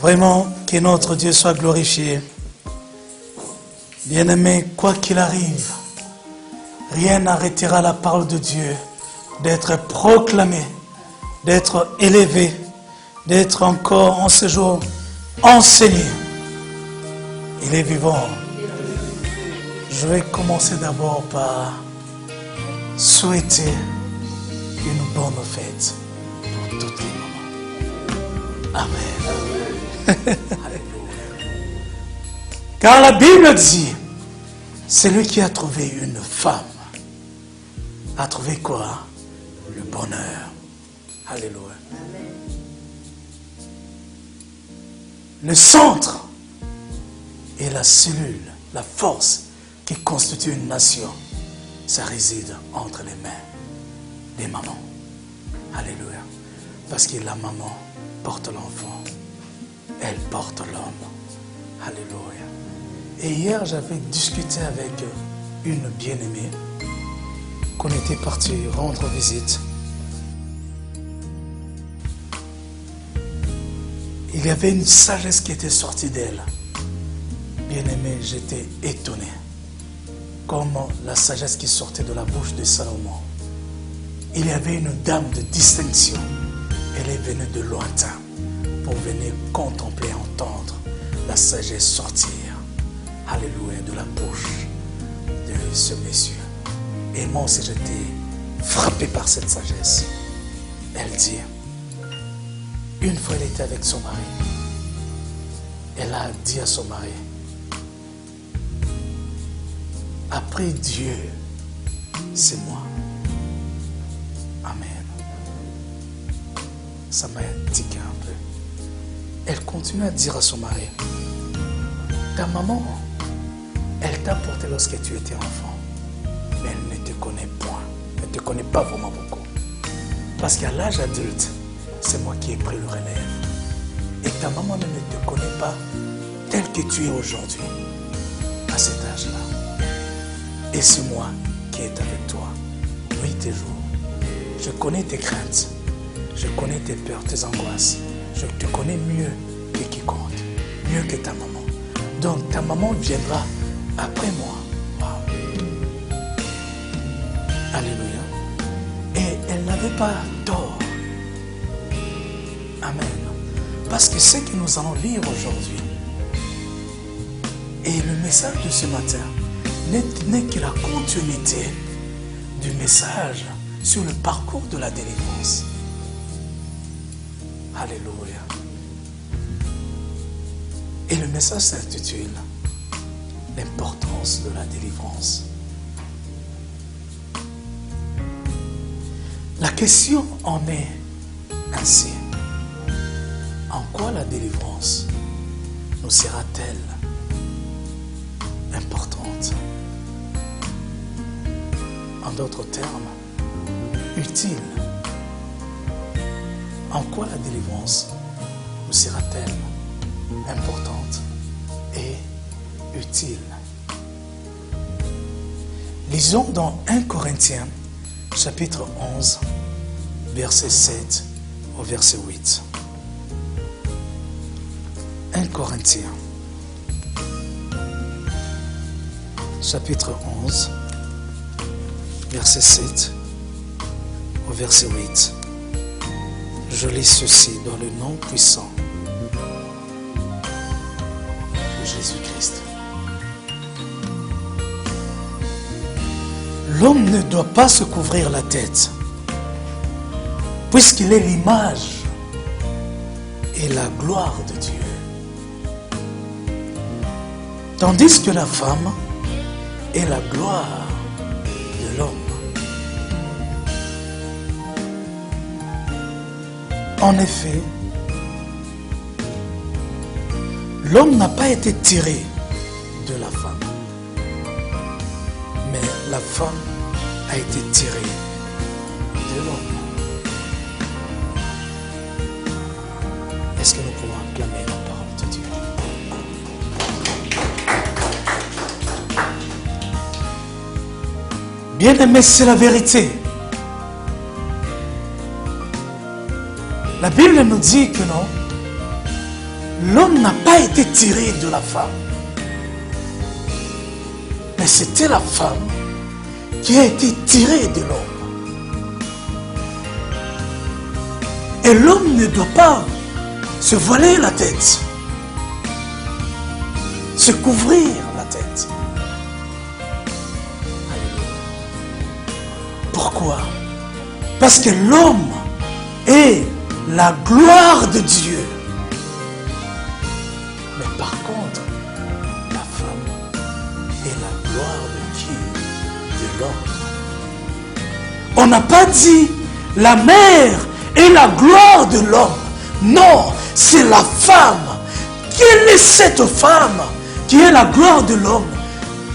Vraiment, que notre Dieu soit glorifié. Bien-aimé, quoi qu'il arrive, rien n'arrêtera la parole de Dieu d'être proclamée, d'être élevée, d'être encore en ce jour enseigné. Il est vivant. Je vais commencer d'abord par souhaiter une bonne fête pour toutes les mamans. Amen. Car la Bible dit, celui qui a trouvé une femme a trouvé quoi? Le bonheur. Alléluia. Le centre et la cellule, la force qui constitue une nation, ça réside entre les mains des mamans. Alléluia. Parce que la maman porte l'enfant, elle porte l'homme. Alléluia. Et hier, j'avais discuté avec une bien-aimée qu'on était parti rendre visite. Il y avait une sagesse qui était sortie d'elle. Bien-aimé, j'étais étonné. Comme la sagesse qui sortait de la bouche de Salomon. Il y avait une dame de distinction. Elle est venue de lointain pour venir contempler, entendre la sagesse sortir. Alléluia, de la bouche de ce monsieur. Et moi aussi, j'étais frappé par cette sagesse. Elle dit, une fois elle était avec son mari. Elle a dit à son mari, après Dieu, c'est moi. Amen. Ça m'a tiqué un peu. Elle continue à dire à son mari, ta maman, elle t'a porté lorsque tu étais enfant. Mais elle ne te connaît point. Elle ne te connaît pas vraiment beaucoup. Parce qu'à l'âge adulte, c'est moi qui ai pris le relève. Et ta maman ne te connaît pas tel que tu es aujourd'hui, à cet âge-là. Et c'est moi qui est avec toi, nuit et jour. Je connais tes craintes, je connais tes peurs, tes angoisses. Je te connais mieux que quiconque, mieux que ta maman. Donc ta maman viendra après moi. Wow. Alléluia. Et elle n'avait pas tort. Amen. Parce que ce que nous allons lire aujourd'hui, et le message de ce matin, n'est que la continuité du message sur le parcours de la délivrance. Alléluia. Et le message s'intitule l'importance de la délivrance. La question en est ainsi. En quoi la délivrance nous sera-t-elle importante? En d'autres termes, utile. En quoi la délivrance nous sera-t-elle importante et utile? Lisons dans 1 Corinthiens, chapitre 11, verset 7 au verset 8. 1 Corinthiens, chapitre 11, verset 7 au verset 8. Je lis ceci dans le nom puissant de Jésus-Christ. L'homme ne doit pas se couvrir la tête, puisqu'il est l'image et la gloire de Dieu. Tandis que la femme est la gloire de l'homme. En effet, l'homme n'a pas été tiré de la femme, mais la femme a été tirée de l'homme. Est-ce que nous pouvons acclamer la parole de Dieu? Bien-aimé, c'est la vérité. La Bible nous dit que non, l'homme n'a pas été tiré de la femme. Mais c'était la femme qui a été tirée de l'homme. Et l'homme ne doit pas se voiler la tête, se couvrir la tête. Pourquoi? Parce que l'homme est la gloire de Dieu. Mais par contre, la femme est la gloire de qui? De l'homme. On n'a pas dit la mère est la gloire de l'homme. Non, c'est la femme. Quelle est cette femme qui est la gloire de l'homme?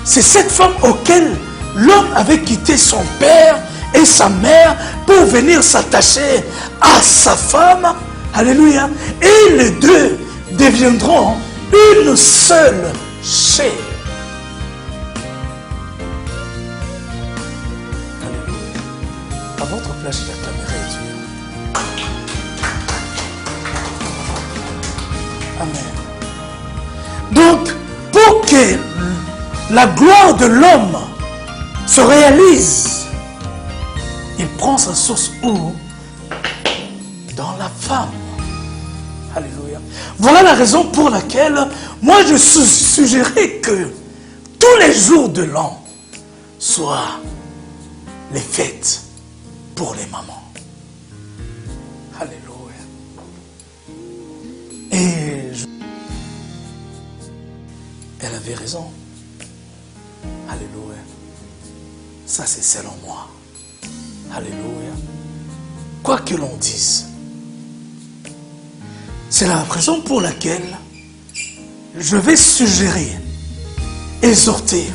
C'est cette femme auquel l'homme avait quitté son père et sa mère pour venir s'attacher à sa femme. Alléluia. Et les deux deviendront une seule chair. Alléluia. À votre place, j'acclamerai Dieu. Amen. Donc, pour que la gloire de l'homme se réalise, il prend sa source où? Dans la femme. Alléluia. Voilà la raison pour laquelle moi je suggérais que tous les jours de l'an soient les fêtes pour les mamans. Alléluia. Et elle avait raison. Alléluia. Ça c'est selon moi. Alléluia. Quoi que l'on dise, c'est la raison pour laquelle je vais suggérer, exhorter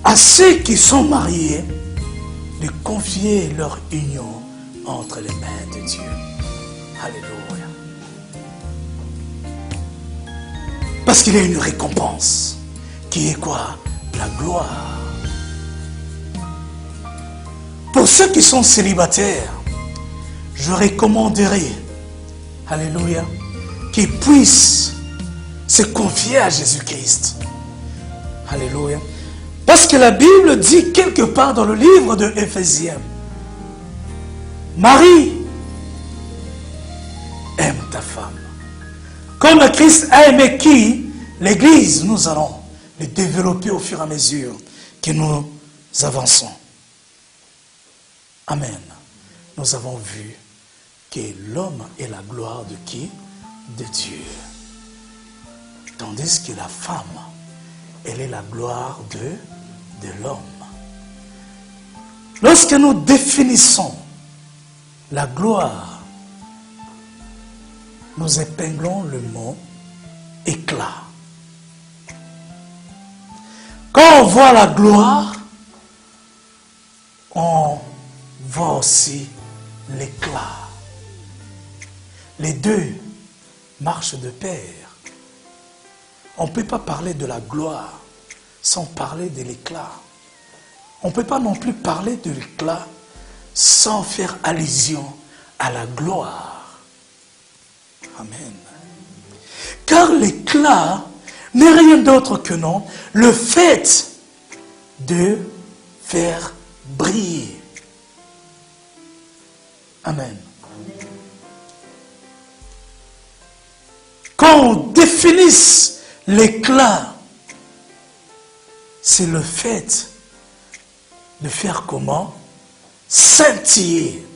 à ceux qui sont mariés de confier leur union entre les mains de Dieu. Alléluia. Parce qu'il y a une récompense qui est quoi? La gloire. Pour ceux qui sont célibataires, je recommanderais, alléluia, qu'ils puissent se confier à Jésus-Christ. Alléluia. Parce que la Bible dit quelque part dans le livre de Éphésiens, Marie, aime ta femme. Comme Christ a aimé qui? L'Église. Nous allons le développer au fur et à mesure que nous avançons. Amen. Nous avons vu que l'homme est la gloire de qui? De Dieu. Tandis que la femme, elle est la gloire de l'homme. Lorsque nous définissons la gloire, nous épinglons le mot éclat. Quand on voit la gloire, on voit aussi l'éclat. Les deux marchent de pair. On ne peut pas parler de la gloire sans parler de l'éclat. On ne peut pas non plus parler de l'éclat sans faire allusion à la gloire. Amen. Car l'éclat n'est rien d'autre que non, le fait de faire briller. Amen. Quand on définisse l'éclat, c'est le fait de faire comment? Scintiller.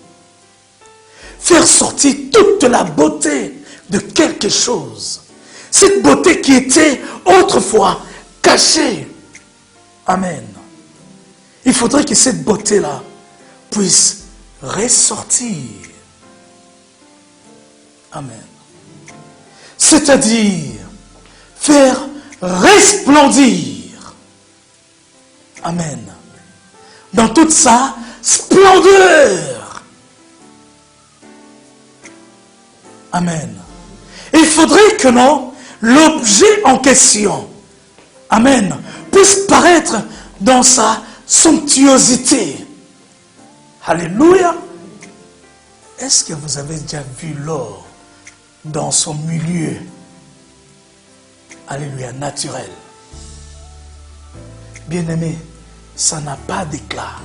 Faire sortir toute la beauté de quelque chose. Cette beauté qui était autrefois cachée. Amen. Il faudrait que cette beauté-là puisse ressortir. Amen. C'est-à-dire faire resplendir. Amen. Dans toute sa splendeur. Amen. Il faudrait que non, l'objet en question, amen, puisse paraître dans sa somptuosité. Alléluia. Est-ce que vous avez déjà vu l'or dans son milieu alléluia, naturel. Bien-aimé, ça n'a pas d'éclat.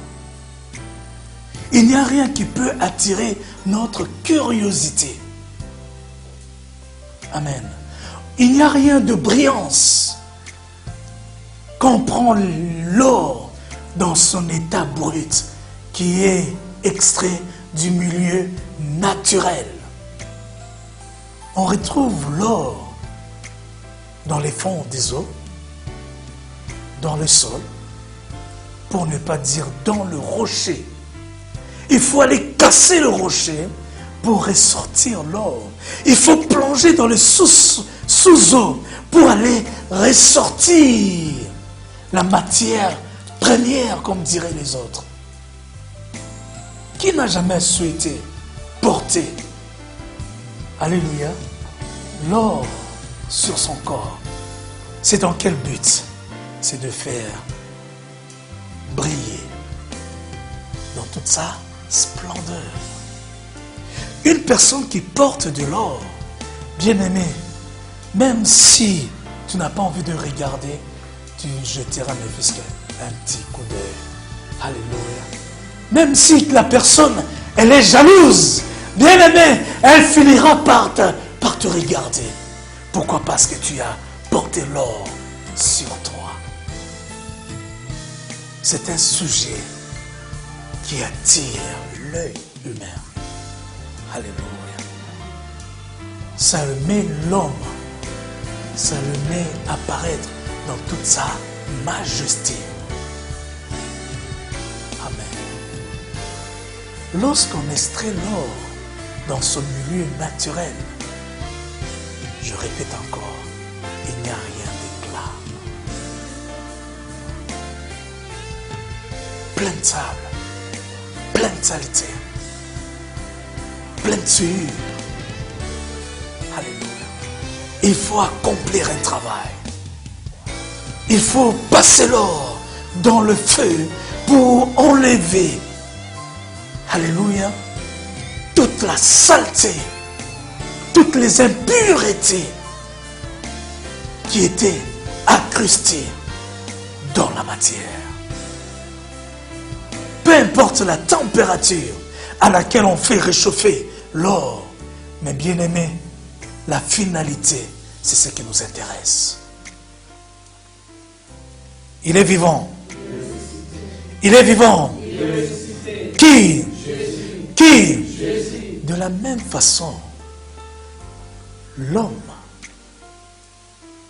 Il n'y a rien qui peut attirer notre curiosité. Amen. Il n'y a rien de brillance. Quand on prend l'or dans son état brut, qui est extrait du milieu naturel, on retrouve l'or dans les fonds des eaux, dans le sol, pour ne pas dire dans le rocher. Il faut aller casser le rocher pour ressortir l'or. Il faut plonger dans le sous-eau pour aller ressortir la matière première, comme diraient les autres. Qui n'a jamais souhaité porter, alléluia, l'or sur son corps? C'est dans quel but? C'est de faire briller dans toute sa splendeur. Une personne qui porte de l'or, bien-aimé, même si tu n'as pas envie de regarder, tu jeteras un petit coup d'œil. Alléluia. Même si la personne, elle est jalouse, bien-aimé, elle finira par te regarder. Pourquoi? Parce que tu as porté l'or sur toi. C'est un sujet qui attire l'œil humain. Alléluia. Ça met l'homme, ça le met apparaître dans toute sa majesté. Amen. Lorsqu'on extrait l'or dans son milieu naturel, je répète encore, il n'y a rien d'éclat. Plein de sable, plein de saleté, plein de sueur. Alléluia. Il faut accomplir un travail. Il faut passer l'or dans le feu pour enlever, alléluia, toute la saleté, toutes les impuretés qui étaient incrustées dans la matière. Peu importe la température à laquelle on fait réchauffer l'or, mais bien aimé, la finalité, c'est ce qui nous intéresse. Il est vivant. Il est vivant. Qui? Qui? De la même façon, l'homme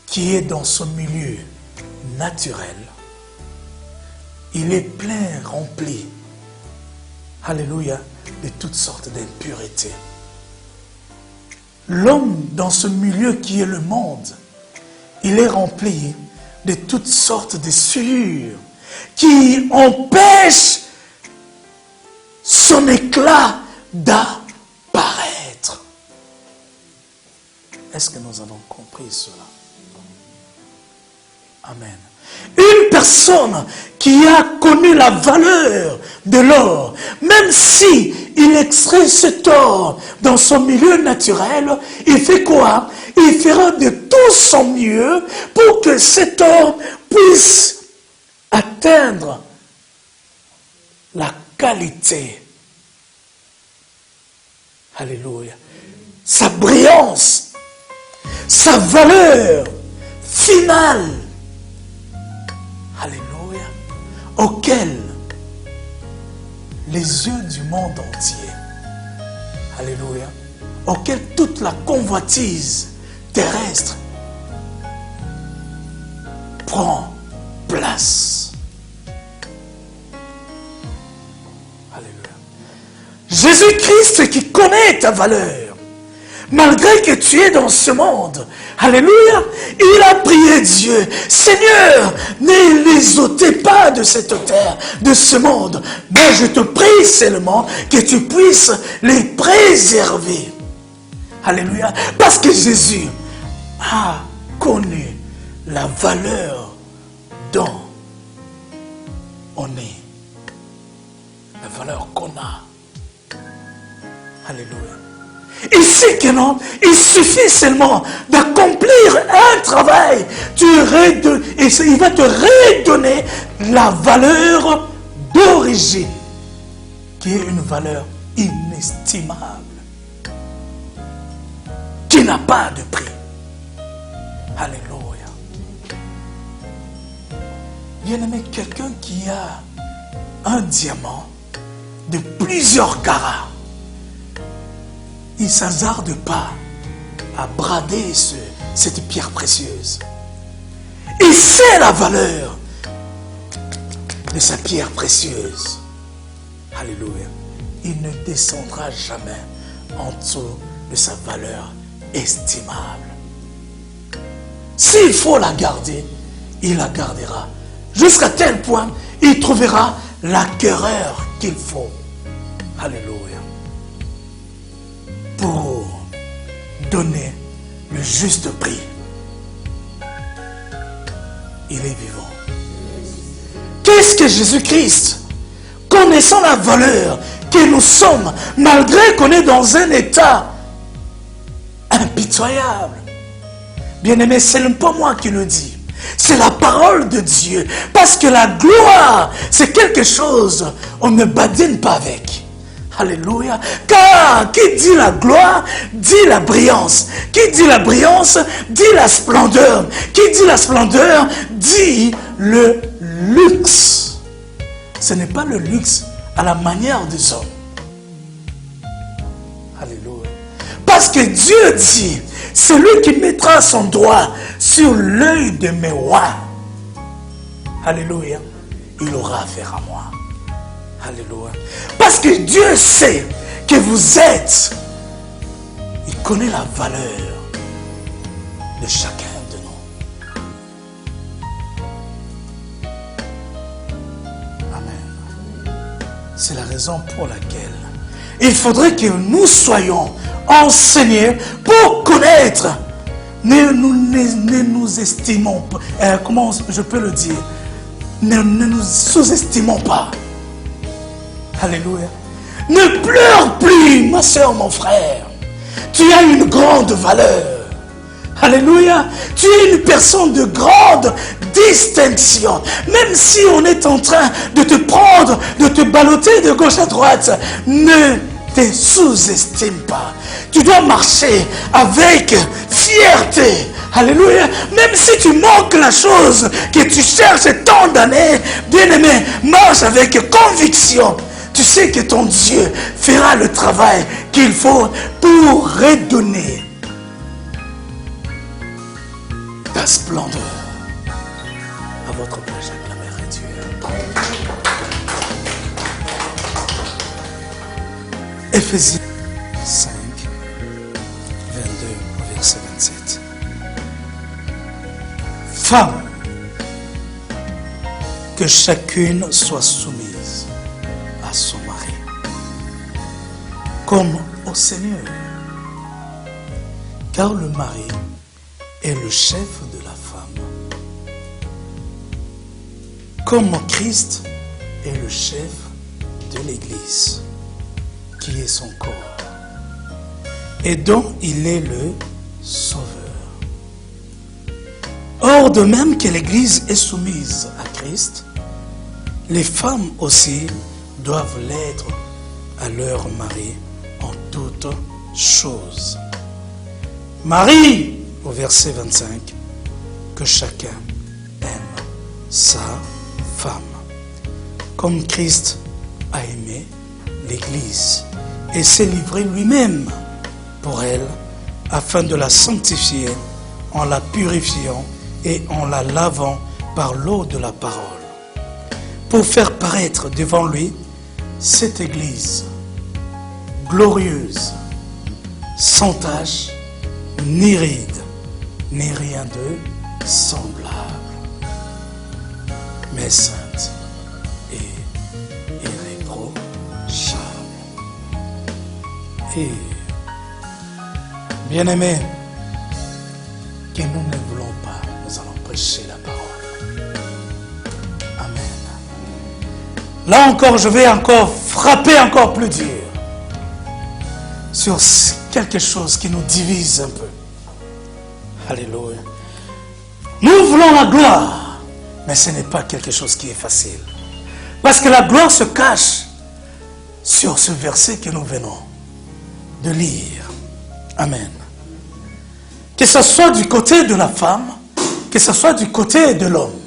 qui est dans son milieu naturel, il est plein, rempli, alléluia, de toutes sortes d'impuretés. L'homme dans ce milieu qui est le monde, il est rempli de toutes sortes de souillures qui empêchent son éclat d'apparaître. Est-ce que nous avons compris cela? Amen. Une personne qui a connu la valeur de l'or, même si il extrait cet or dans son milieu naturel, il fait quoi? Il fera de tout son mieux pour que cet or puisse atteindre la qualité. Alléluia. Sa brillance, sa valeur finale. Alléluia. Auquel les yeux du monde entier, alléluia, auquel toute la convoitise terrestre prend place. Alléluia. Jésus-Christ qui connaît ta valeur, malgré que tu es dans ce monde, alléluia, il a prié Dieu, Seigneur, ne les ôtez pas de cette terre, de ce monde, mais je te prie seulement que tu puisses les préserver. Alléluia, parce que Jésus a connu la valeur dont on est, la valeur qu'on a. Alléluia. Il sait que non, il suffit seulement d'accomplir un travail. Et il va te redonner la valeur d'origine, qui est une valeur inestimable, qui n'a pas de prix. Alléluia. Bien-aimé, quelqu'un qui a un diamant de plusieurs carats, il ne s'hasarde pas à brader cette pierre précieuse. Il sait la valeur de sa pierre précieuse. Alléluia. Il ne descendra jamais en dessous de sa valeur estimable. S'il faut la garder, il la gardera. Jusqu'à tel point, il trouvera l'acquéreur qu'il faut. Alléluia. Pour donner le juste prix. Il est vivant. Qu'est-ce que Jésus-Christ, connaissant la valeur que nous sommes, malgré qu'on est dans un état impitoyable. Bien-aimé, ce n'est pas moi qui le dis. C'est la parole de Dieu. Parce que la gloire, c'est quelque chose, on ne badine pas avec. Alléluia. Car qui dit la gloire, dit la brillance. Qui dit la brillance, dit la splendeur. Qui dit la splendeur, dit le luxe. Ce n'est pas le luxe à la manière des hommes. Alléluia. Parce que Dieu dit, celui qui mettra son doigt sur l'œil de mes rois, alléluia, il aura affaire à moi. Alléluia. Parce que Dieu sait que vous êtes, il connaît la valeur de chacun de nous. Amen. C'est la raison pour laquelle il faudrait que nous soyons enseignés pour connaître. Ne nous estimons pas. Comment je peux le dire? Ne nous sous-estimons pas. Alléluia. Ne pleure plus, ma soeur, mon frère. Tu as une grande valeur. Alléluia. Tu es une personne de grande distinction. Même si on est en train de te prendre, de te balloter de gauche à droite, ne te sous-estime pas. Tu dois marcher avec fierté. Alléluia. Même si tu manques la chose que tu cherches tant d'années, bien-aimé, marche avec conviction. Tu sais que ton Dieu fera le travail qu'il faut pour redonner ta splendeur à votre Père. J'acclamerai Dieu. Éphésiens 5, 22 au verset 27. Femme, que chacune soit soumise à son mari, comme au Seigneur. Car le mari est le chef de la femme, comme Christ est le chef de l'Église, qui est son corps, et dont il est le sauveur. Or, de même que l'Église est soumise à Christ, les femmes aussi doivent l'être à leur mari en toutes choses. Marie, au verset 25, que chacun aime sa femme, comme Christ a aimé l'Église et s'est livré lui-même pour elle, afin de la sanctifier en la purifiant et en la lavant par l'eau de la parole, pour faire paraître devant lui cette Église glorieuse, sans tache, ni ride, ni rien de semblable, mais sainte et irréprochable. Et bien-aimés, que nous ne voulons pas, nous allons prêcher la parole. Amen. Là encore, je vais encore frapper encore plus dur sur quelque chose qui nous divise un peu. Alléluia. Nous voulons la gloire, mais ce n'est pas quelque chose qui est facile. Parce que la gloire se cache sur ce verset que nous venons de lire. Amen. Que ce soit du côté de la femme, que ce soit du côté de l'homme.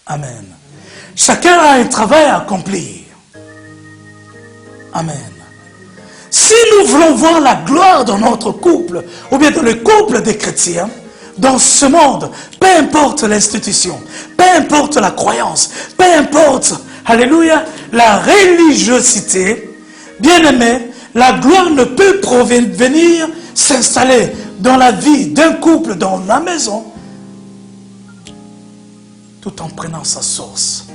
Amen. Chacun a un travail à accomplir. Amen. Si nous voulons voir la gloire dans notre couple, ou bien dans le couple des chrétiens, dans ce monde, peu importe l'institution, peu importe la croyance, peu importe, alléluia, la religiosité, bien-aimé, la gloire ne peut venir s'installer dans la vie d'un couple, dans la maison, tout en prenant sa source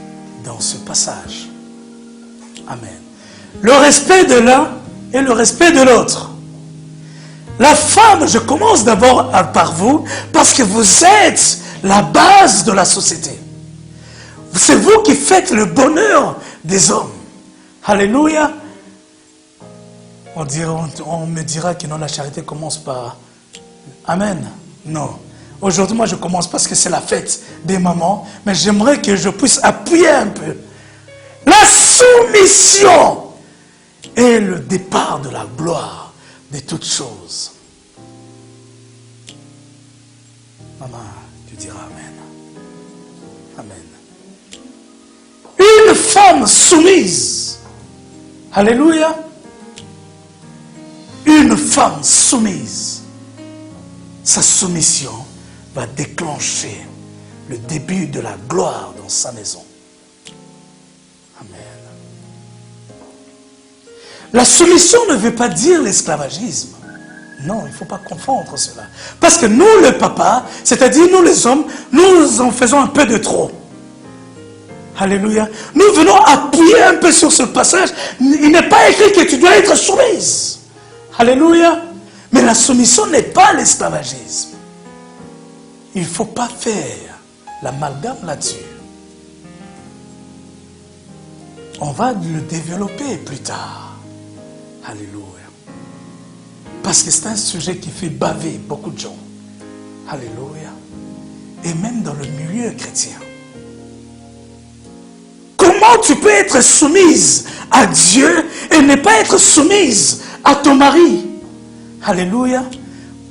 dans ce passage. Amen. Le respect de l'un et le respect de l'autre. La femme, je commence d'abord par vous, parce que vous êtes la base de la société. C'est vous qui faites le bonheur des hommes. Alléluia. On me dira que non, la charité commence par... Amen. Non. Aujourd'hui, moi, je commence parce que c'est la fête des mamans, mais j'aimerais que je puisse appuyer un peu. La soumission est le départ de la gloire de toutes choses. Maman, tu diras Amen. Amen. Une femme soumise. Alléluia. Une femme soumise. Sa soumission va déclencher le début de la gloire dans sa maison. Amen. La soumission ne veut pas dire l'esclavagisme. Non, il ne faut pas confondre cela. Parce que nous, le papa, c'est-à-dire nous les hommes, nous en faisons un peu de trop. Alléluia. Nous venons appuyer un peu sur ce passage. Il n'est pas écrit que tu dois être soumise. Alléluia. Mais la soumission n'est pas l'esclavagisme. Il ne faut pas faire l'amalgame là-dessus. On va le développer plus tard. Alléluia. Parce que c'est un sujet qui fait baver beaucoup de gens. Alléluia. Et même dans le milieu chrétien. Comment tu peux être soumise à Dieu et ne pas être soumise à ton mari? Alléluia.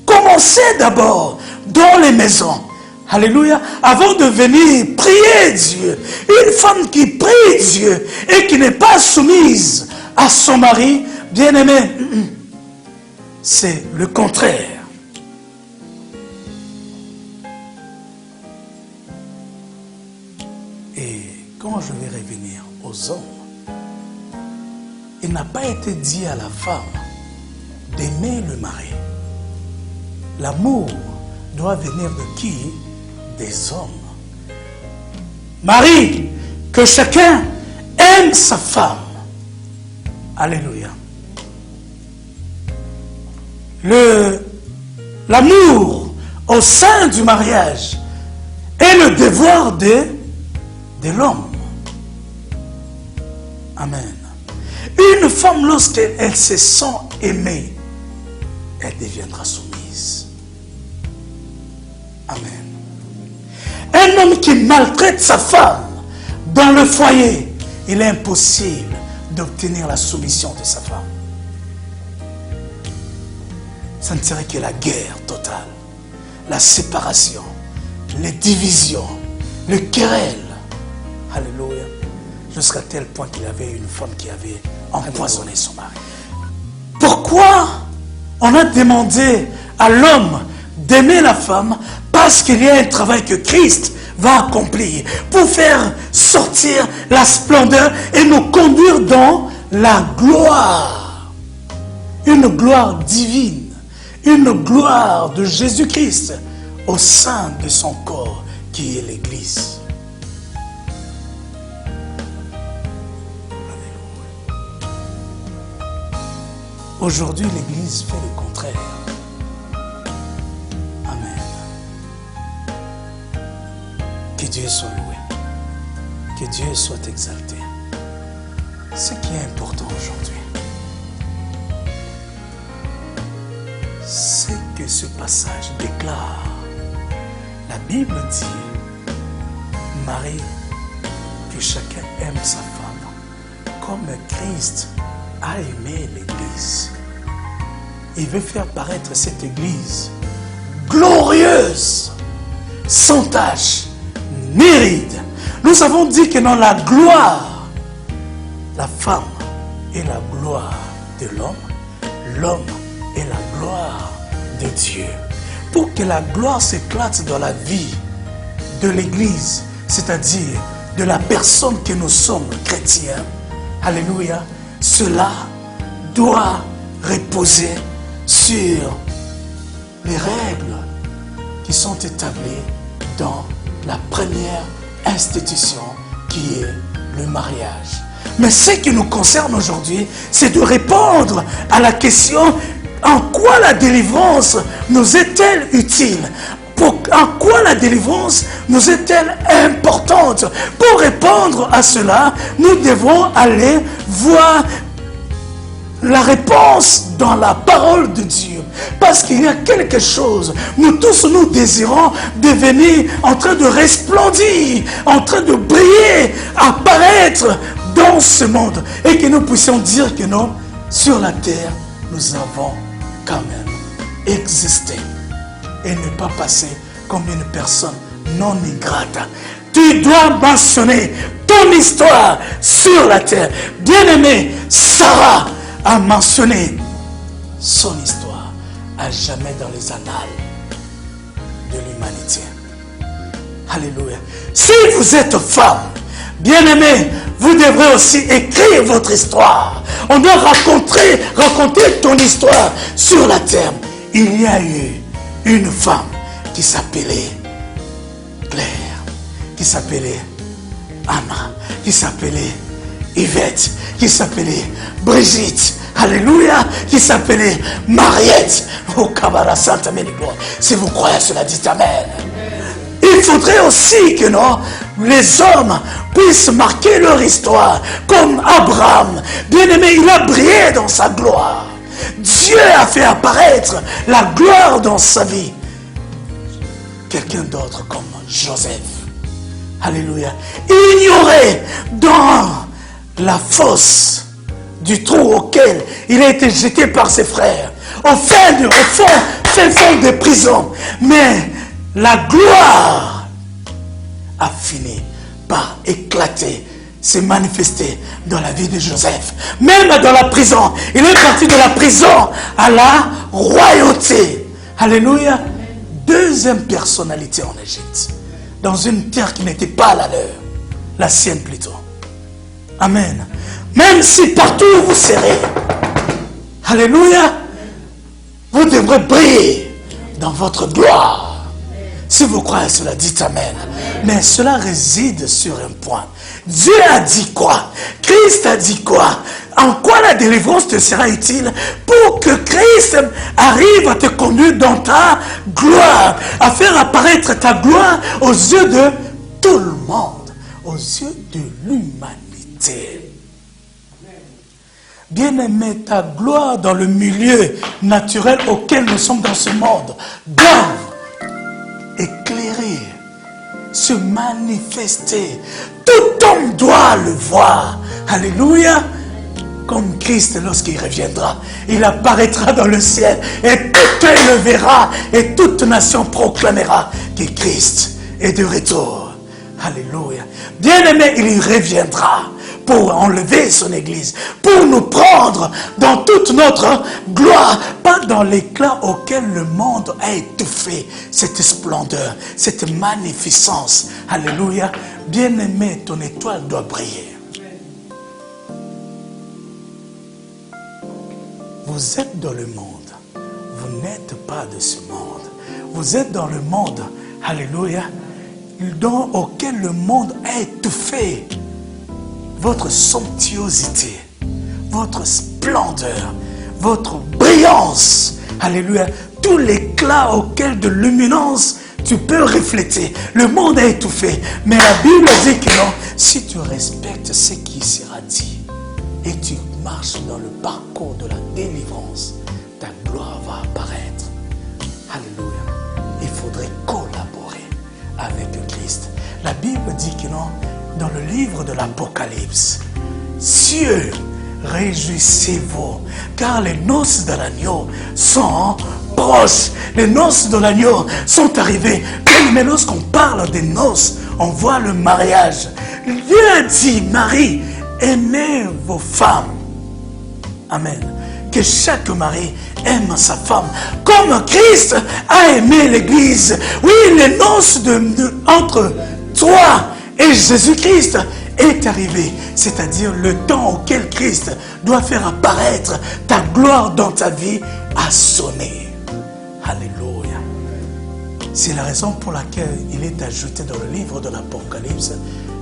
Commencez d'abord dans les maisons. Alléluia. Avant de venir prier Dieu. Une femme qui prie Dieu et qui n'est pas soumise à son mari, bien-aimé, c'est le contraire. Et quand je vais revenir aux hommes, il n'a pas été dit à la femme d'aimer le mari. L'amour doit venir de qui? Des hommes. Marie, que chacun aime sa femme. Alléluia. L'amour au sein du mariage est le devoir de l'homme. Amen. Une femme, lorsqu'elle se sent aimée, elle deviendra soumise. Amen. Un homme qui maltraite sa femme dans le foyer, il est impossible d'obtenir la soumission de sa femme. Ça ne serait que la guerre totale, la séparation, les divisions, le querelle. Alléluia. Jusqu'à tel point qu'il y avait une femme qui avait empoisonné son mari. Pourquoi on a demandé à l'homme d'aimer la femme? Parce qu'il y a un travail que Christ va accomplir pour faire sortir la splendeur et nous conduire dans la gloire. Une gloire divine, une gloire de Jésus-Christ au sein de son corps qui est l'Église. Aujourd'hui, l'Église fait le contraire. Amen. Que Dieu soit loué. Que Dieu soit exalté. Ce qui est important aujourd'hui, ce que ce passage déclare. La Bible dit, Marie, que chacun aime sa femme, comme Christ a aimé l'Église. Il veut faire paraître cette Église glorieuse, sans tache, ni ride. Nous avons dit que dans la gloire, la femme est la gloire de l'homme, l'homme est la gloire de Dieu. Pour que la gloire s'éclate dans la vie de l'Église, c'est-à-dire de la personne que nous sommes chrétiens, alléluia, cela doit reposer sur les règles qui sont établies dans la première institution qui est le mariage. Mais ce qui nous concerne aujourd'hui, c'est de répondre à la question: en quoi la délivrance nous est-elle utile? En quoi la délivrance nous est-elle importante? Pour répondre à cela, nous devons aller voir la réponse dans la parole de Dieu. Parce qu'il y a quelque chose, nous tous nous désirons devenir en train de resplendir, en train de briller, apparaître dans ce monde. Et que nous puissions dire que non, sur la terre, nous avons quand même existé. Et ne pas passer comme une personne non ingrate. Tu dois mentionner ton histoire sur la terre. Bien-aimé, Sarah a mentionné son histoire à jamais dans les annales de l'humanité. Alléluia. Si vous êtes femme, bien-aimé, vous devrez aussi écrire votre histoire. On doit raconter ton histoire sur la terre. Il y a eu une femme qui s'appelait Claire, qui s'appelait Anna, qui s'appelait Yvette, qui s'appelait Brigitte, alléluia, qui s'appelait Mariette. Oh, Kabbalah, Sainte Amélie-Gloire. Si vous croyez à cela, dites Amen. Il faudrait aussi que non, les hommes puissent marquer leur histoire, comme Abraham. Bien-aimé, il a brillé dans sa gloire. Dieu a fait apparaître la gloire dans sa vie. Quelqu'un d'autre comme Joseph. Alléluia. Ignoré dans la fosse du trou auquel il a été jeté par ses frères. Au fond des prisons. Mais la gloire a fini par éclater, s'est manifesté dans la vie de Joseph. Même dans la prison. Il est parti de la prison à la royauté. Alléluia. Deuxième personnalité en Égypte. Dans une terre qui n'était pas la leur. La sienne plutôt. Amen. Même si partout où vous serez, alléluia, vous devrez briller dans votre gloire. Si vous croyez à cela, dites Amen. Mais cela réside sur un point. Dieu a dit quoi? Christ a dit quoi? En quoi la délivrance te sera utile? Pour que Christ arrive à te conduire dans ta gloire, à faire apparaître ta gloire aux yeux de tout le monde, aux yeux de l'humanité. Bien-aimé, ta gloire dans le milieu naturel auquel nous sommes dans ce monde doit éclairer, se manifester. Tout homme doit le voir. Alléluia. Comme Christ lorsqu'il reviendra, il apparaîtra dans le ciel et tout œil le verra et toute nation proclamera que Christ est de retour. Alléluia. Bien-aimé, il reviendra pour enlever son église, pour nous prendre dans toute notre gloire, pas dans l'éclat auquel le monde a étouffé cette splendeur, cette magnificence. Alléluia. Bien-aimé, ton étoile doit briller. Vous êtes dans le monde, vous n'êtes pas de ce monde. Vous êtes dans le monde, alléluia, auquel le monde a étouffé votre somptuosité, votre splendeur, votre brillance, alléluia, tout l'éclat auquel de luminance tu peux refléter. Le monde a étouffé, mais la Bible dit que non, si tu respectes ce qui sera dit et tu marches dans le parcours de la délivrance, ta gloire va apparaître. La Bible dit que non, dans le livre de l'Apocalypse, cieux, réjouissez-vous, car les noces de l'agneau sont proches. Les noces de l'agneau sont arrivées. Mais lorsqu'on parle des noces, on voit le mariage. Dieu dit, Marie, aimez vos femmes. Amen. Que chaque mari aime sa femme comme Christ a aimé l'Église. Oui, les noces entre toi et Jésus-Christ est arrivé, c'est-à-dire le temps auquel Christ doit faire apparaître ta gloire dans ta vie a sonné. Alléluia. C'est la raison pour laquelle il est ajouté dans le livre de l'Apocalypse,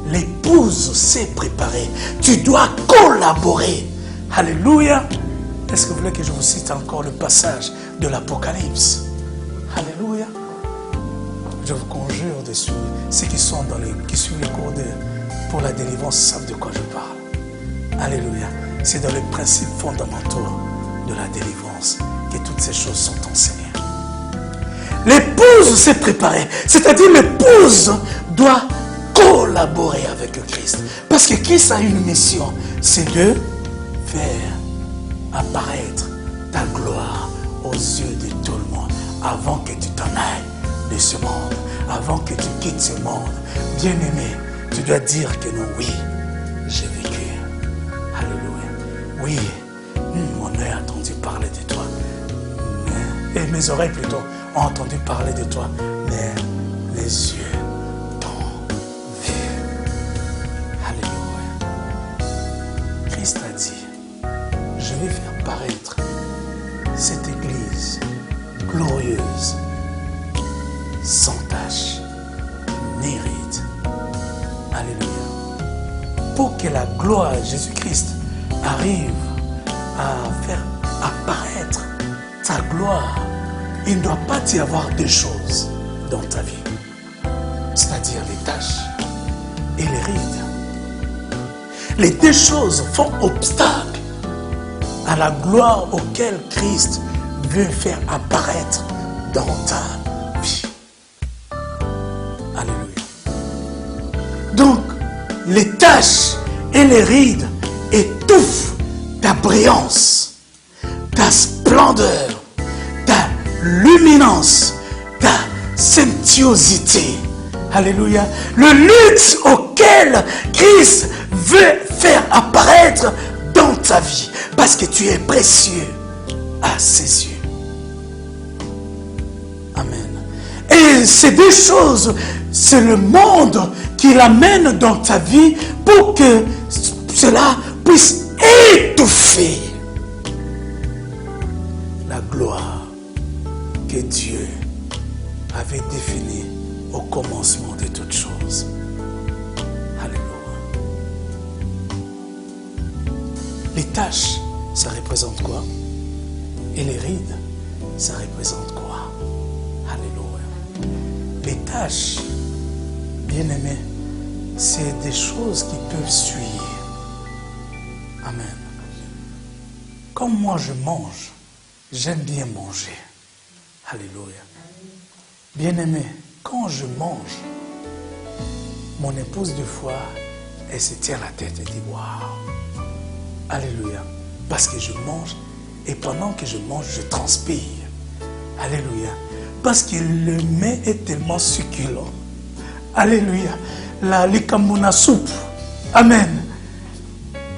l'épouse s'est préparée. Tu dois collaborer. Alléluia. Est-ce que vous voulez que je vous cite encore le passage de l'Apocalypse? Alléluia. Je vous conjure dessus. Ceux qui sont qui suivent les cours pour la délivrance savent de quoi je parle. Alléluia. C'est dans les principes fondamentaux de la délivrance que toutes ces choses sont enseignées. L'épouse s'est préparée. C'est-à-dire l'épouse doit collaborer avec Christ. Parce que Christ a une mission. C'est de faire apparaître ta gloire aux yeux de tout le monde avant que tu t'en ailles de ce monde, avant que tu quittes ce monde. Bien-aimé, tu dois dire que non, oui, j'ai vécu. Alléluia. Oui, mon œil a entendu parler de toi. Et mes oreilles plutôt ont entendu parler de toi. Mais les yeux t'ont vu. Alléluia. Christ a dit, je vais faire paraître cette église glorieuse, sans tache, ni ride. Alléluia. Pour que la gloire de Jésus-Christ arrive à faire apparaître ta gloire, il ne doit pas y avoir deux choses dans ta vie. C'est-à-dire les taches et les rides. Les deux choses font obstacle à la gloire auquel Christ veut faire apparaître dans ta vie. Alléluia. Donc, les taches et les rides étouffent ta brillance, ta splendeur, ta luminance, ta somptuosité. Alléluia. Le luxe auquel Christ veut faire apparaître dans ta vie. Parce que tu es précieux à ses yeux. Amen. Et ces deux choses, c'est le monde qui l'amène dans ta vie pour que cela puisse étouffer la gloire que Dieu avait définie au commencement de toutes choses. Alléluia. Les taches, ça représente quoi? Et les rides, ça représente quoi? Alléluia. Les taches, bien-aimés, c'est des choses qui peuvent suivre. Amen. Comme moi je mange, j'aime bien manger. Alléluia. Bien-aimé, quand je mange, mon épouse des fois, elle se tient la tête et dit waouh. Alléluia. Parce que je mange et pendant que je mange, je transpire. Alléluia. Parce que le mets est tellement succulent. Alléluia. La likamuna soupe. Amen.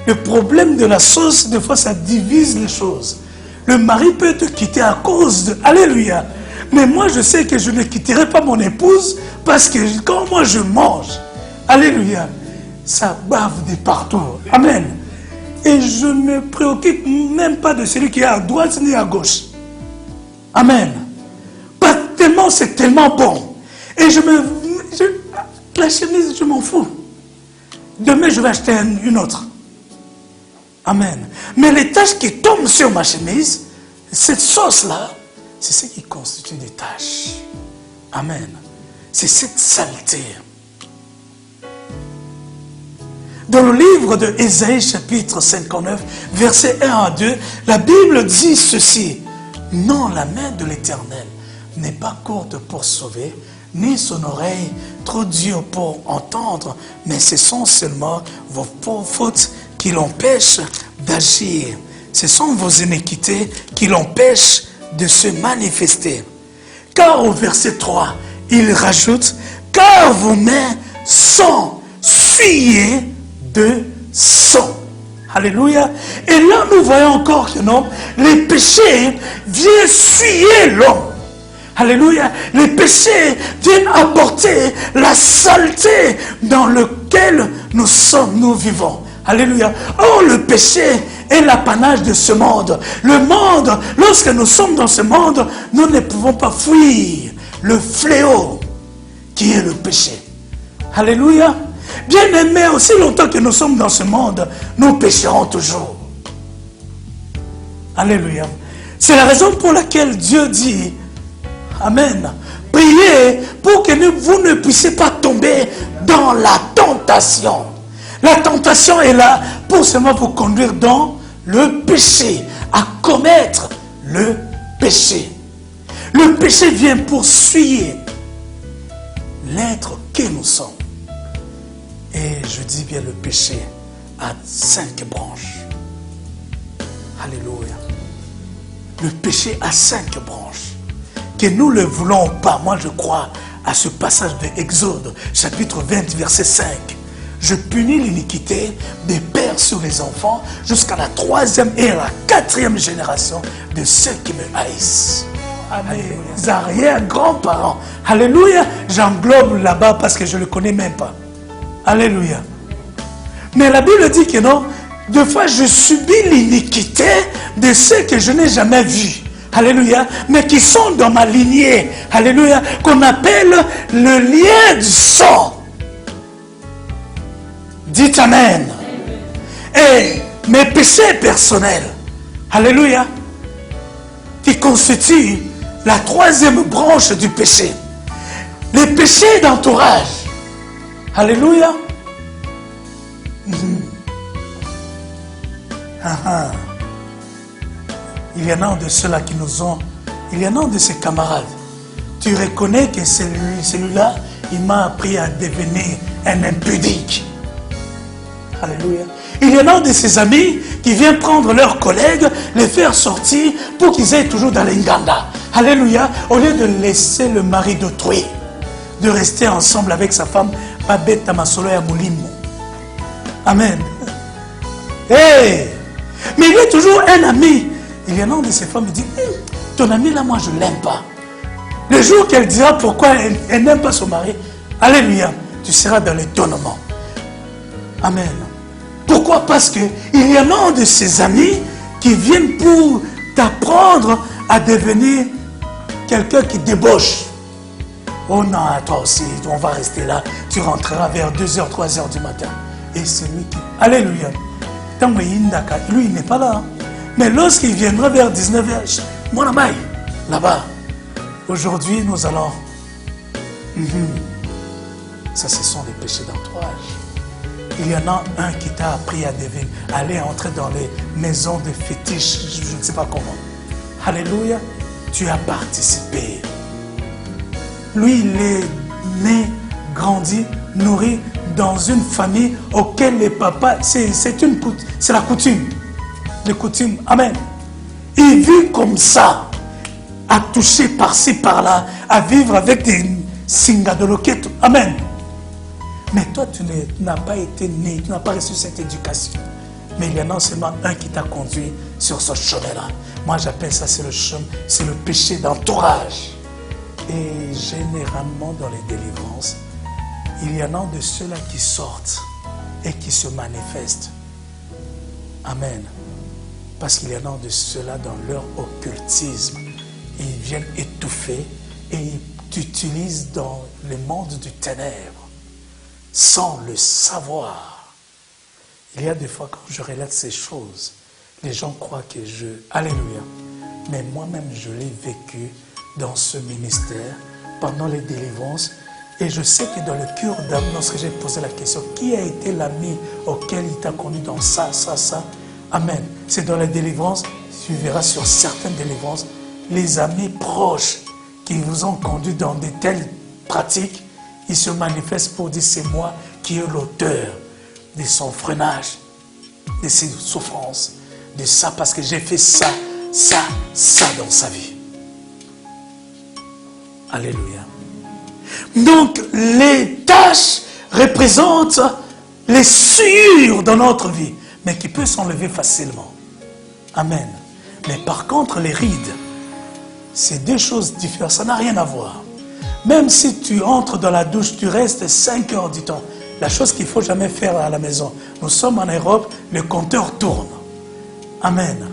Le problème de la sauce, des fois, ça divise les choses. Le mari peut te quitter à cause de... Alléluia. Mais moi, je sais que je ne quitterai pas mon épouse parce que quand moi je mange, alléluia, ça bave de partout. Amen. Et je ne me préoccupe même pas de celui qui est à droite ni à gauche. Amen. Pas tellement, c'est tellement bon. Et la chemise, je m'en fous. Demain, je vais acheter une autre. Amen. Mais les taches qui tombent sur ma chemise, cette sauce-là, c'est ce qui constitue des taches. Amen. C'est cette saleté. Dans le livre de Ésaïe chapitre 59, versets 1 à 2, la Bible dit ceci. Non, la main de l'Éternel n'est pas courte pour sauver, ni son oreille trop dure pour entendre, mais ce sont seulement vos fautes qui l'empêchent d'agir. Ce sont vos iniquités qui l'empêchent de se manifester. Car au verset 3, il rajoute, car vos mains sont souillées de sang. Alléluia. Et là, nous voyons encore que non, les péchés viennent souiller l'homme. Alléluia. Les péchés viennent apporter la saleté dans laquelle nous vivons. Alléluia. Oh, le péché est l'apanage de ce monde. Le monde, lorsque nous sommes dans ce monde, nous ne pouvons pas fuir le fléau qui est le péché. Alléluia. Bien aimé, aussi longtemps que nous sommes dans ce monde, nous pécherons toujours. Alléluia. C'est la raison pour laquelle Dieu dit, Amen, priez pour que vous ne puissiez pas tomber dans la tentation. La tentation est là pour seulement vous conduire dans le péché, à commettre le péché. Le péché vient pour souiller l'être que nous sommes. Et je dis bien, le péché a 5 branches. Alléluia. Le péché a 5 branches. Que nous le voulons ou pas, moi je crois à ce passage de Exode, chapitre 20, verset 5. Je punis l'iniquité des pères sur les enfants jusqu'à la 3e et la 4e génération de ceux qui me haïssent. Amen. Les arrière-grands-parents. Alléluia. J'englobe là-bas parce que je ne le connais même pas. Alléluia. Mais la Bible dit que non, des fois je subis l'iniquité de ceux que je n'ai jamais vus. Alléluia. Mais qui sont dans ma lignée. Alléluia. Qu'on appelle le lien du sang. Dites Amen. Et mes péchés personnels. Alléluia. Qui constituent la 3e branche du péché. Les péchés d'entourage. Alléluia. Il y en a de ceux-là qui nous ont... Il y en a de ses camarades. Tu reconnais que celui-là, il m'a appris à devenir un impudique. Alléluia. Il y en a de ses amis qui viennent prendre leurs collègues, les faire sortir pour qu'ils aillent toujours dans l'inganda. Alléluia. Au lieu de laisser le mari d'autrui, de rester ensemble avec sa femme, Babette Masolo ya Moulimo. Amen. Hey! Mais il y a toujours un ami. Il y en a de ces femmes qui disent, ton ami là, moi je ne l'aime pas. Le jour qu'elle dira pourquoi elle n'aime pas son mari, alléluia, tu seras dans l'étonnement. Amen. Pourquoi? Parce qu'il y en a de ses amis qui viennent pour t'apprendre à devenir quelqu'un qui débauche. Oh non, toi aussi, on va rester là. Tu rentreras vers 2h, 3h du matin. Et c'est lui qui... Alléluia. Lui, il n'est pas là. Mais lorsqu'il viendra vers 19h, mon ami, là-bas, aujourd'hui, nous allons... Ça, ce sont les péchés d'entourage. Il y en a un qui t'a appris à devenir, aller entrer dans les maisons de fétiches, je ne sais pas comment. Alléluia, tu as participé. Lui, il est né, grandi, nourri dans une famille auquel les papas, c'est la coutume. Les coutumes, amen. Il vit comme ça, à toucher par-ci, par-là, à vivre avec des singadoloketo, amen. Mais toi, tu n'as pas été né, tu n'as pas reçu cette éducation. Mais il y en a seulement un qui t'a conduit sur ce chemin-là. Moi, j'appelle ça, c'est le chemin, c'est le péché d'entourage. Et généralement, dans les délivrances, il y en a de ceux-là qui sortent et qui se manifestent. Amen. Parce qu'il y en a de ceux-là dans leur occultisme. Ils viennent étouffer et ils t'utilisent dans le monde du ténèbre sans le savoir. Il y a des fois quand je relate ces choses, les gens croient que Alléluia. Mais moi-même, je l'ai vécu dans ce ministère pendant les délivrances. Et je sais que dans le cœur d'âme, lorsque j'ai posé la question, qui a été l'ami auquel il t'a conduit dans ça, ça, ça? Amen. C'est dans les délivrances, tu verras sur certaines délivrances, les amis proches qui vous ont conduit dans de telles pratique, il se manifeste pour dire c'est moi qui est l'auteur de son freinage, de ses souffrances, de ça parce que j'ai fait ça, ça, ça dans sa vie. Alléluia. Donc les tâches représentent les souillures dans notre vie, mais qui peut s'enlever facilement. Amen. Mais par contre les rides, c'est deux choses différentes, ça n'a rien à voir. Même si tu entres dans la douche, tu restes 5 heures du temps. La chose qu'il ne faut jamais faire à la maison. Nous sommes en Europe, le compteur tourne. Amen.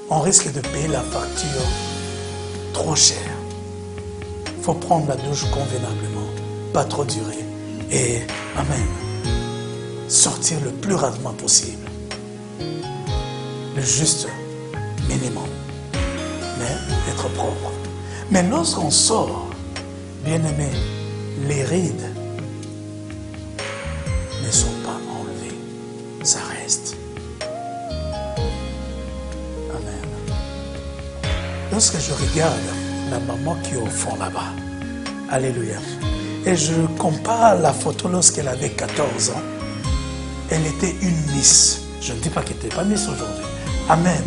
On risque de payer la facture trop cher. Il faut prendre la douche convenablement, pas trop durer. Et, amen, sortir le plus rapidement possible. Le juste minimum. Mais être propre. Mais lorsqu'on sort, bien-aimé, les rides ne sont pas enlevées. Ça reste. Amen. Lorsque je regarde la maman qui est au fond là-bas, alléluia, et je compare la photo lorsqu'elle avait 14 ans, elle était une Miss. Je ne dis pas qu'elle n'était pas Miss aujourd'hui. Amen.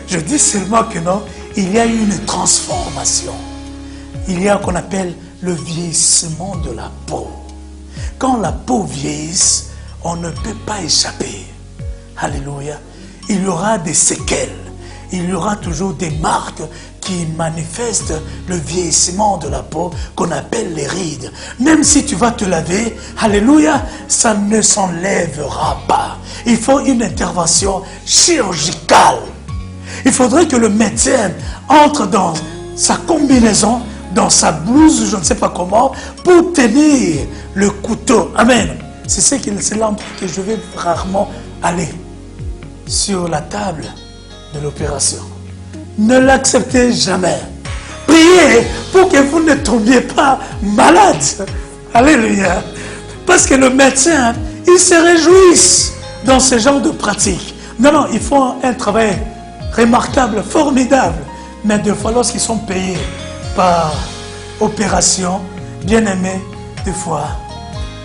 Je dis seulement que non, il y a eu une transformation. Il y a ce qu'on appelle le vieillissement de la peau. Quand la peau vieillisse, on ne peut pas échapper. Alléluia. Il y aura des séquelles. Il y aura toujours des marques qui manifestent le vieillissement de la peau qu'on appelle les rides. Même si tu vas te laver, alléluia, ça ne s'enlèvera pas. Il faut une intervention chirurgicale. Il faudrait que le médecin entre dans sa combinaison, dans sa blouse, je ne sais pas comment, pour tenir le couteau. Amen. C'est l'endroit que je vais rarement aller. Sur la table de l'opération. Ne l'acceptez jamais. Priez pour que vous ne tombiez pas malade. Alléluia. Parce que le médecin, il se réjouit dans ce genre de pratique. Non, non, ils font un travail remarquable, formidable. Mais des fois, lorsqu'ils sont payés par opération, bien aimé, des fois,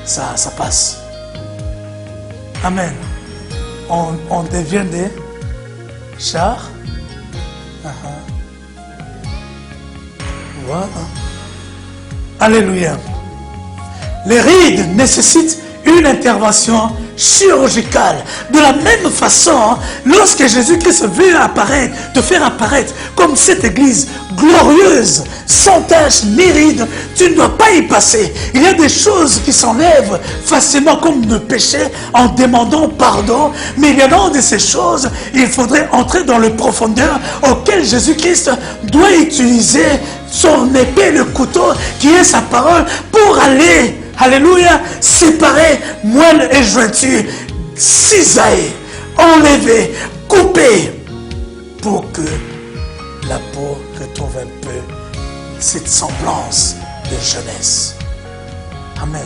ça passe. Amen. On devient des chars. Voilà. Alléluia. Les rides nécessitent une intervention chirurgicale. De la même façon, lorsque Jésus-Christ veut apparaître, te faire apparaître comme cette église glorieuse, sans tache ni ride, tu ne dois pas y passer. Il y a des choses qui s'enlèvent facilement comme le péché en demandant pardon, mais il y en a de ces choses, il faudrait entrer dans le profondeur auquel Jésus-Christ doit utiliser son épée, le couteau, qui est sa parole, pour aller, alléluia, séparer moelle et jointure, cisailler, enlever, couper, pour que la peau retrouve un peu cette semblance de jeunesse. Amen.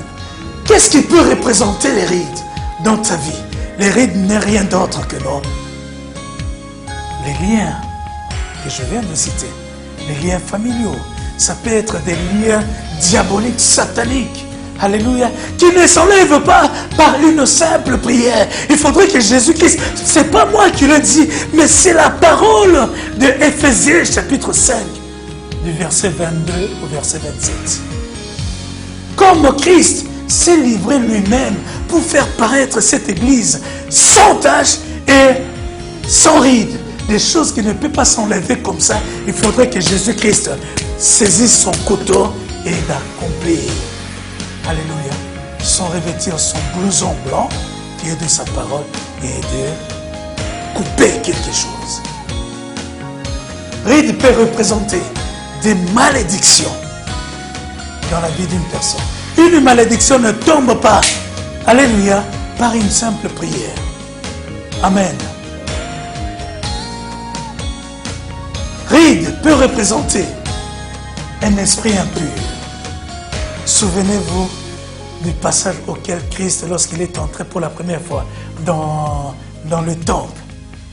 Qu'est-ce qui peut représenter les rides dans ta vie? Les rides n'est rien d'autre que non. Les liens que je viens de citer, les liens familiaux, ça peut être des liens diaboliques, sataniques. Alléluia, qui ne s'enlève pas par une simple prière. Il faudrait que Jésus-Christ, c'est pas moi qui le dis, mais c'est la parole de Éphésiens chapitre 5, du verset 22 au verset 27. Comme Christ s'est livré lui-même pour faire paraître cette église sans tache et sans ride, des choses qui ne peuvent pas s'enlever comme ça, il faudrait que Jésus-Christ saisisse son couteau et l'accomplisse. Alléluia. Sans revêtir son blouson blanc, qui est de sa parole, et de couper quelque chose. Ride peut représenter des malédictions dans la vie d'une personne. Une malédiction ne tombe pas, alléluia, par une simple prière. Amen. Ride peut représenter un esprit impur. Souvenez-vous du passage auquel Christ, lorsqu'il est entré pour la première fois dans le temple,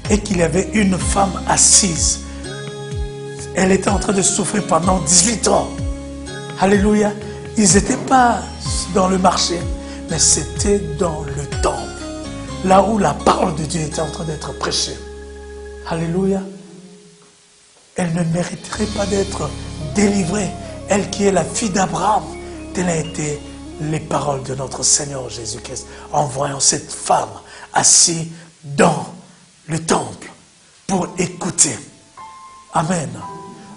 et qu'il y avait une femme assise. Elle était en train de souffrir pendant 18 ans. Alléluia. Ils n'étaient pas dans le marché, mais c'était dans le temple. Là où la parole de Dieu était en train d'être prêchée. Alléluia. Elle ne mériterait pas d'être délivrée. Elle qui est la fille d'Abraham, telles a été les paroles de notre Seigneur Jésus-Christ, en voyant cette femme assise dans le temple pour écouter. Amen.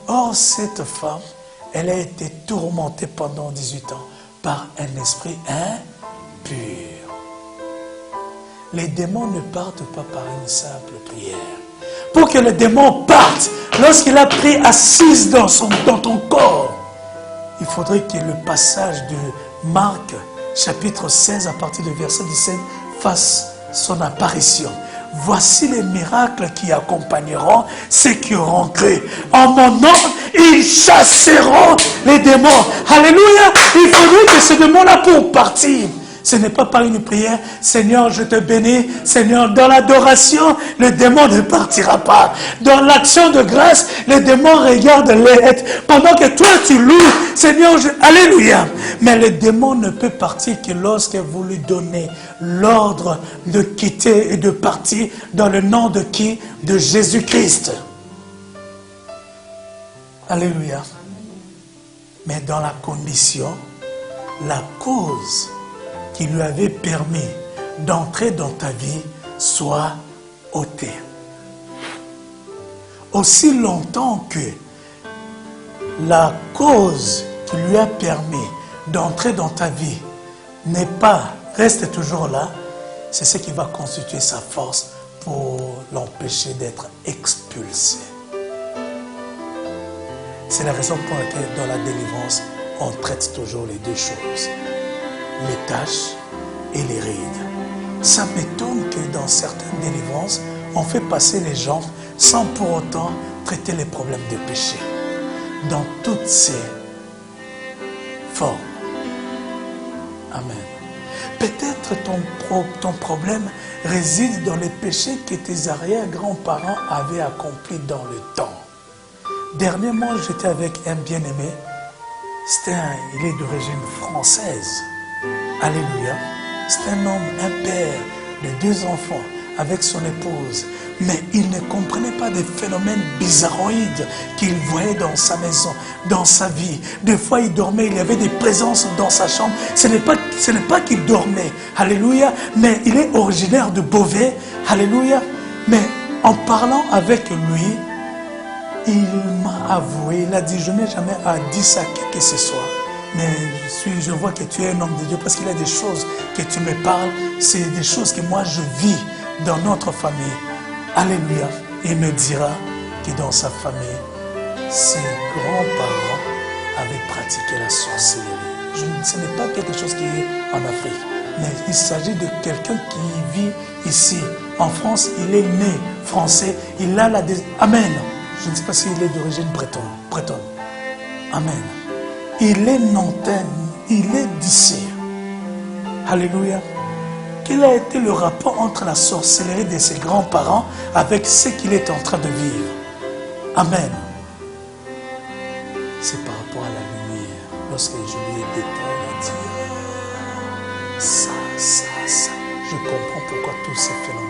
Or, cette femme, elle a été tourmentée pendant 18 ans par un esprit impur. Les démons ne partent pas par une simple prière. Pour que le démon parte, lorsqu'il a pris assise dans ton corps, il faudrait que le passage de Marc, chapitre 16, à partir du verset 17, fasse son apparition. Voici les miracles qui accompagneront ceux qui auront cru. En mon nom, ils chasseront les démons. Alléluia! Il faudrait que ce démon-là pour partir. Ce n'est pas par une prière, Seigneur, je te bénis. Seigneur, dans l'adoration, le démon ne partira pas. Dans l'action de grâce, le démon regarde l'être. Pendant que toi, tu loues, Seigneur, Alléluia. Mais le démon ne peut partir que lorsque vous lui donnez l'ordre de quitter et de partir dans le nom de qui? De Jésus-Christ. Alléluia. Mais dans la condition, la cause qui lui avait permis d'entrer dans ta vie soit ôtée. Aussi longtemps que la cause qui lui a permis d'entrer dans ta vie reste toujours là, c'est ce qui va constituer sa force pour l'empêcher d'être expulsé. C'est la raison pour laquelle dans la délivrance, on traite toujours les deux choses. Les taches et les rides. Ça m'étonne que dans certaines délivrances, on fait passer les gens sans pour autant traiter les problèmes de péché. Dans toutes ces formes. Amen. Peut-être ton problème réside dans les péchés que tes arrière-grands-parents avaient accomplis dans le temps. Dernièrement, j'étais avec un bien-aimé. Il est d'origine française. Alléluia. C'est un homme, un père de 2 enfants avec son épouse. Mais il ne comprenait pas des phénomènes bizarroïdes qu'il voyait dans sa maison, dans sa vie. Des fois, il dormait, il y avait des présences dans sa chambre. Ce n'est pas qu'il dormait. Alléluia. Mais il est originaire de Beauvais. Alléluia. Mais en parlant avec lui, il m'a avoué, il a dit, je n'ai jamais dit ça que ce soit. Mais je vois que tu es un homme de Dieu parce qu'il y a des choses que tu me parles, c'est des choses que moi je vis dans notre famille. Alléluia. Il me dira que dans sa famille, ses grands-parents avaient pratiqué la sorcellerie. Ce n'est pas quelque chose qui est en Afrique, mais il s'agit de quelqu'un qui vit ici. En France, il est né français, il a Amen. Je ne sais pas s'il est d'origine bretonne. Amen. Il est nantais, il est d'ici. Alléluia. Quel a été le rapport entre la sorcellerie de ses grands-parents avec ce qu'il est en train de vivre? Amen. C'est par rapport à la lumière. Lorsque je lui ai détaillé, il a dit ça. Je comprends pourquoi tous ces phénomènes.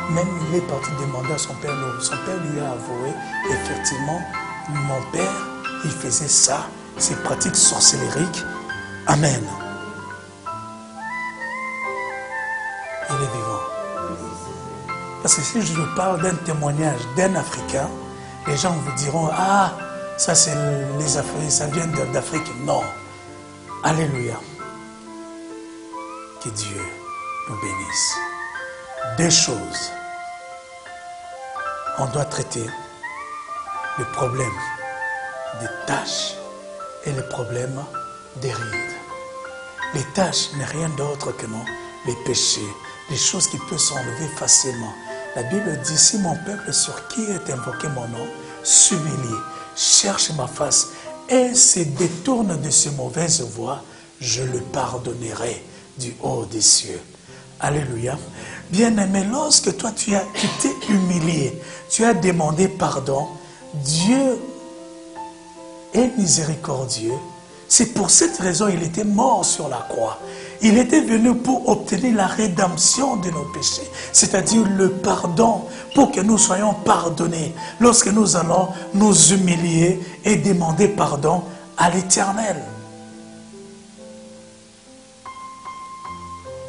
Même il est parti demander à son père. Son père lui a avoué, effectivement, mon père, il faisait ça. Ces pratiques sorcellériques. Amen. Il est vivant. Parce que si je vous parle d'un témoignage d'un Africain, les gens vous diront, ah, ça c'est les Africains, ça vient d'Afrique. Non. Alléluia. Que Dieu nous bénisse. 2 choses. On doit traiter le problème des taches et le problème des rides. Les taches n'est rien d'autre que non, les péchés, les choses qui peuvent s'enlever facilement. La Bible dit, si mon peuple sur qui est invoqué mon nom s'humilie, cherche ma face et se détourne de ses mauvaises voies, je le pardonnerai du haut des cieux. Alléluia. Bien-aimé, lorsque toi tu t'es humilié, tu as demandé pardon, Dieu est miséricordieux. C'est pour cette raison qu'il était mort sur la croix. Il était venu pour obtenir la rédemption de nos péchés, c'est-à-dire le pardon, pour que nous soyons pardonnés lorsque nous allons nous humilier et demander pardon à l'Éternel.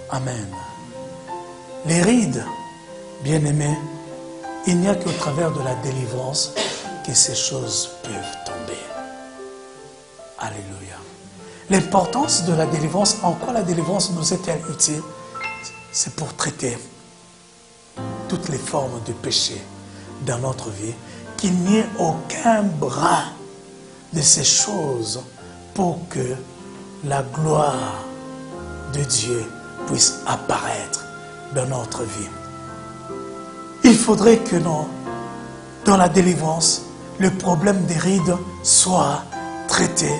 Amen. Les rides, bien-aimés, il n'y a qu'au travers de la délivrance que ces choses peuvent tomber. Alléluia. L'importance de la délivrance, en quoi la délivrance nous est-elle utile? C'est pour traiter toutes les formes de péché dans notre vie, qu'il n'y ait aucun brin de ces choses pour que la gloire de Dieu puisse apparaître dans notre vie. Il faudrait que dans la délivrance, le problème des rides soit traité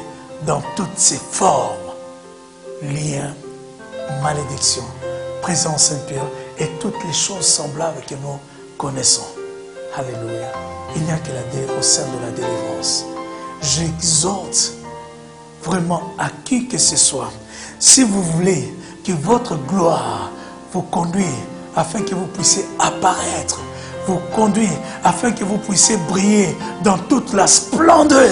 dans toutes ses formes, liens, malédictions, présence impure et toutes les choses semblables que nous connaissons. Alléluia. Il n'y a que au sein de la délivrance. J'exhorte vraiment à qui que ce soit, si vous voulez que votre gloire vous conduise afin que vous puissiez apparaître, vous conduire afin que vous puissiez briller dans toute la splendeur,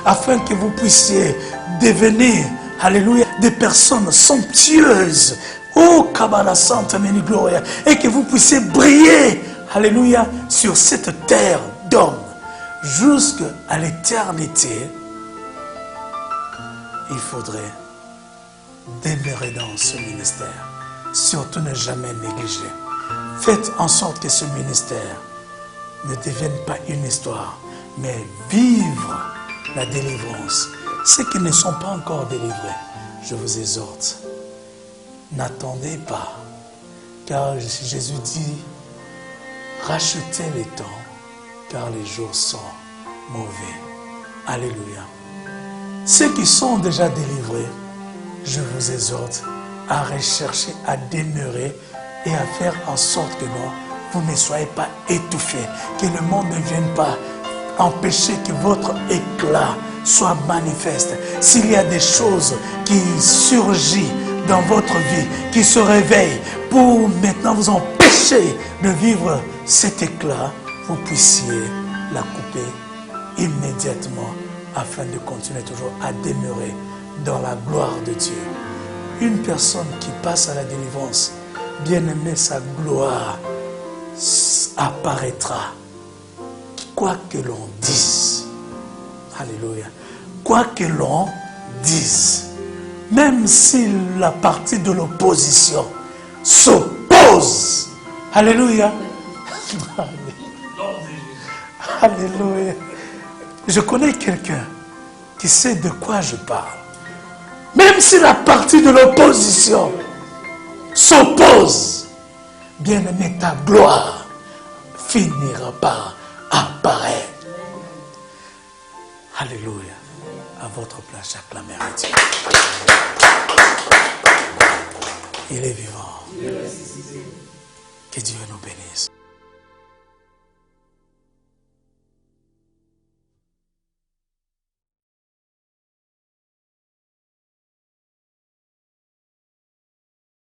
afin que vous puissiez devenir, alléluia, des personnes somptueuses, oh Kabbalah Santa Meni Gloria, et que vous puissiez briller, alléluia, sur cette terre d'hommes, jusqu'à l'éternité. Il faudrait demeurer dans ce ministère. Surtout ne jamais négliger. Faites en sorte que ce ministère ne devienne pas une histoire, mais vivre la délivrance. Ceux qui ne sont pas encore délivrés, je vous exhorte, n'attendez pas, car Jésus dit, rachetez les temps, car les jours sont mauvais. Alléluia. Ceux qui sont déjà délivrés, je vous exhorte à rechercher, à demeurer et à faire en sorte que vous ne soyez pas étouffés, que le monde ne vienne pas empêcher que votre éclat soit manifeste. S'il y a des choses qui surgissent dans votre vie, qui se réveillent pour maintenant vous empêcher de vivre cet éclat, vous puissiez la couper immédiatement afin de continuer toujours à demeurer dans la gloire de Dieu. Une personne qui passe à la délivrance, bien aimé, sa gloire apparaîtra. Quoi que l'on dise, alléluia, quoi que l'on dise, même si la partie de l'opposition s'oppose, alléluia, alléluia. Je connais quelqu'un qui sait de quoi je parle. Même si la partie de l'opposition s'oppose, bien aimé, ta gloire finira par apparaître. Alléluia. À votre place, j'acclamerai Dieu. Il est vivant. Que Dieu nous bénisse.